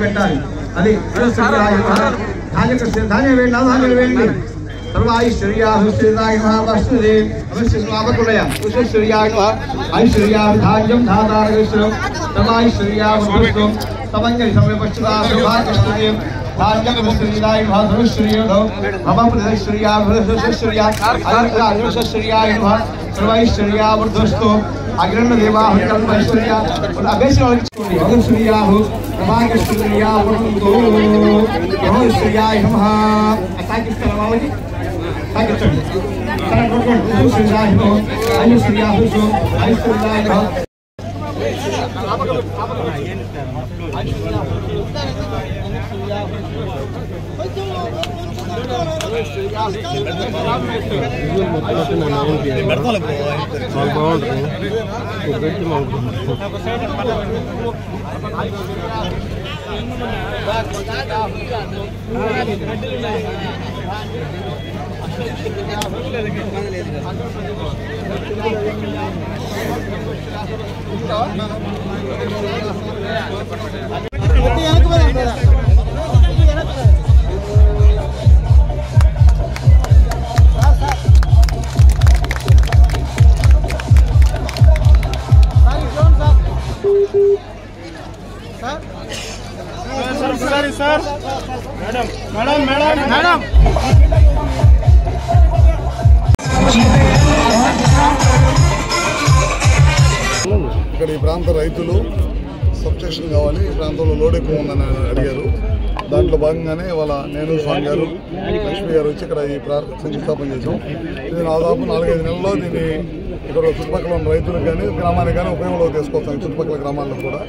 పెట్టాలి అది ధాన్యం వేయండి నవధాన్యాలు వేయండి सर्वाईश्वर्याहुश्रीराय महावस्तुदे अवश्यस्मावकुलया उषश्वर्याय ऐश्वर्याय धान्यं धातारविश्रम सर्वाईश्वर्यावस्तुं तमंगल समयपश्चिदासौभाग्यस्तुते धान्यं वस्तुराय महाधनुश्वर्यो भवप्रदश्वर्याय भरतश्वर्याय आयुर्श्वर्याय सर्वाईश्वर्यावस्तु अग्रण्य देवाहुकल्पैश्वर्या अभेश्वर्याहु प्रभाकश्वर्यावस्तु यहोश्वर्याय नमः असाकिस्तरवावजी साकिस्तरु सर कोटकोट श्रीराय हो आयुश्वर्याहु आयुश्वर्याय हो sir madam madam madam madam ఇక్కడ ఈ ప్రాంత రైతులు సబ్స్టేషన్ కావాలి ఈ ప్రాంతంలో లోడ్ ఎక్కువ ఉందని అడిగారు దాంట్లో భాగంగానే వాళ్ళ నేను స్వామి గారు లక్ష్మి గారు వచ్చి ఇక్కడ ఈ శంకుస్థాపన చేసాం ఇది దాదాపు 4-5 నెలల్లో దీన్ని ఇక్కడ చుట్టుపక్కల ఉన్న రైతులకు కానీ గ్రామానికి కానీ ఉపయోగంలో తీసుకొస్తాం చుట్టుపక్కల గ్రామాల్లో కూడా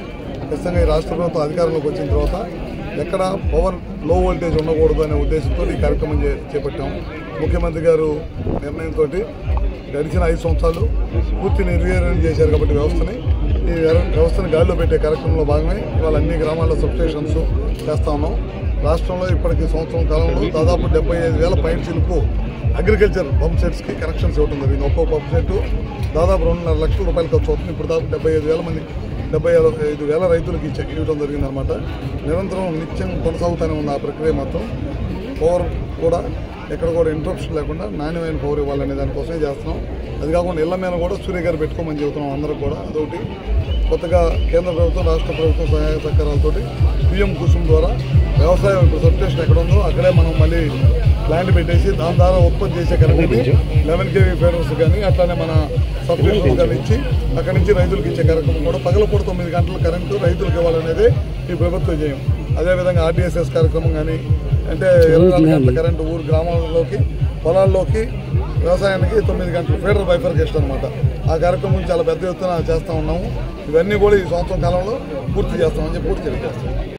ఖచ్చితంగా ఈ రాష్ట్ర ప్రభుత్వం అధికారంలోకి వచ్చిన తర్వాత ఎక్కడ పవర్ లో వోల్టేజ్ ఉండకూడదు అనే ఉద్దేశంతో ఈ కార్యక్రమం చేపట్టాం ముఖ్యమంత్రి గారు నిర్ణయంతో గడిచిన 5 సంవత్సరాలు పూర్తి నిర్వీర్యం చేశారు కాబట్టి ఈ వ్యవస్థని గాలిలో పెట్టే కార్యక్రమంలో భాగమే ఇవాళ అన్ని గ్రామాల్లో సబ్స్టేషన్స్ చేస్తా ఉన్నాం రాష్ట్రంలో ఇప్పటికీ సంవత్సరం కాలంలో దాదాపు 75,000 పైన చిలుపు అగ్రికల్చర్ పంప్ సెట్స్కి కనెక్షన్స్ ఇవ్వడం జరిగింది ఒక్కో పంప్ సెట్ దాదాపు 2.5 లక్షల రూపాయలు ఖర్చు అవుతుంది ఇప్పుడు దాదాపు 75,000 రైతులకు ఇవ్వడం జరిగిందనమాట నిరంతరం నిత్యం కొనసాగుతూనే ఉంది ఆ ప్రక్రియ మాత్రం పవర్ కూడా ఎక్కడ కూడా ఇంటరప్షన్ లేకుండా నాణ్యమైన పవర్ ఇవ్వాలనే దానికోసమే చేస్తున్నాం అది కాకుండా ఇళ్ల మీద కూడా సూర్య గారు పెట్టుకోమని చెబుతున్నాం అందరూ కూడా అదొకటి కొత్తగా కేంద్ర ప్రభుత్వం రాష్ట్ర ప్రభుత్వం సహాయ సహకారాలతో పిఎం కుసుమ్ ద్వారా వ్యవసాయం ఇప్పుడు సబ్స్టేషన్ ఎక్కడ ఉందో అక్కడే మనం మళ్ళీ ప్లాంట్ పెట్టేసి దాని ద్వారా ఉత్పత్తి చేసే కరెంట్ని 11 kV ఫీడర్స్ కానీ అట్లానే మన సబ్స్టేషన్స్ కానీ ఇచ్చి అక్కడి నుంచి రైతులకు ఇచ్చే కార్యక్రమం కూడా పగలపూట 9 గంటల కరెంటు రైతులకు ఇవ్వాలనేది ఈ ప్రభుత్వం చేయం అదేవిధంగా ఆర్టీఎస్ఎస్ కార్యక్రమం కానీ అంటే 24 గంటల కరెంటు ఊరు గ్రామాల్లోకి పొలాల్లోకి వ్యవసాయానికి 9 గంటల ఫీడర్ బైఫర్కేషన్ అనమాట ఆ కార్యక్రమం చాలా పెద్ద ఎత్తున చేస్తూ ఉన్నాము ఇవన్నీ కూడా ఈ సంవత్సరం కాలంలో పూర్తి చేస్తామని చెప్పి పూర్తి తెలియజేస్తాం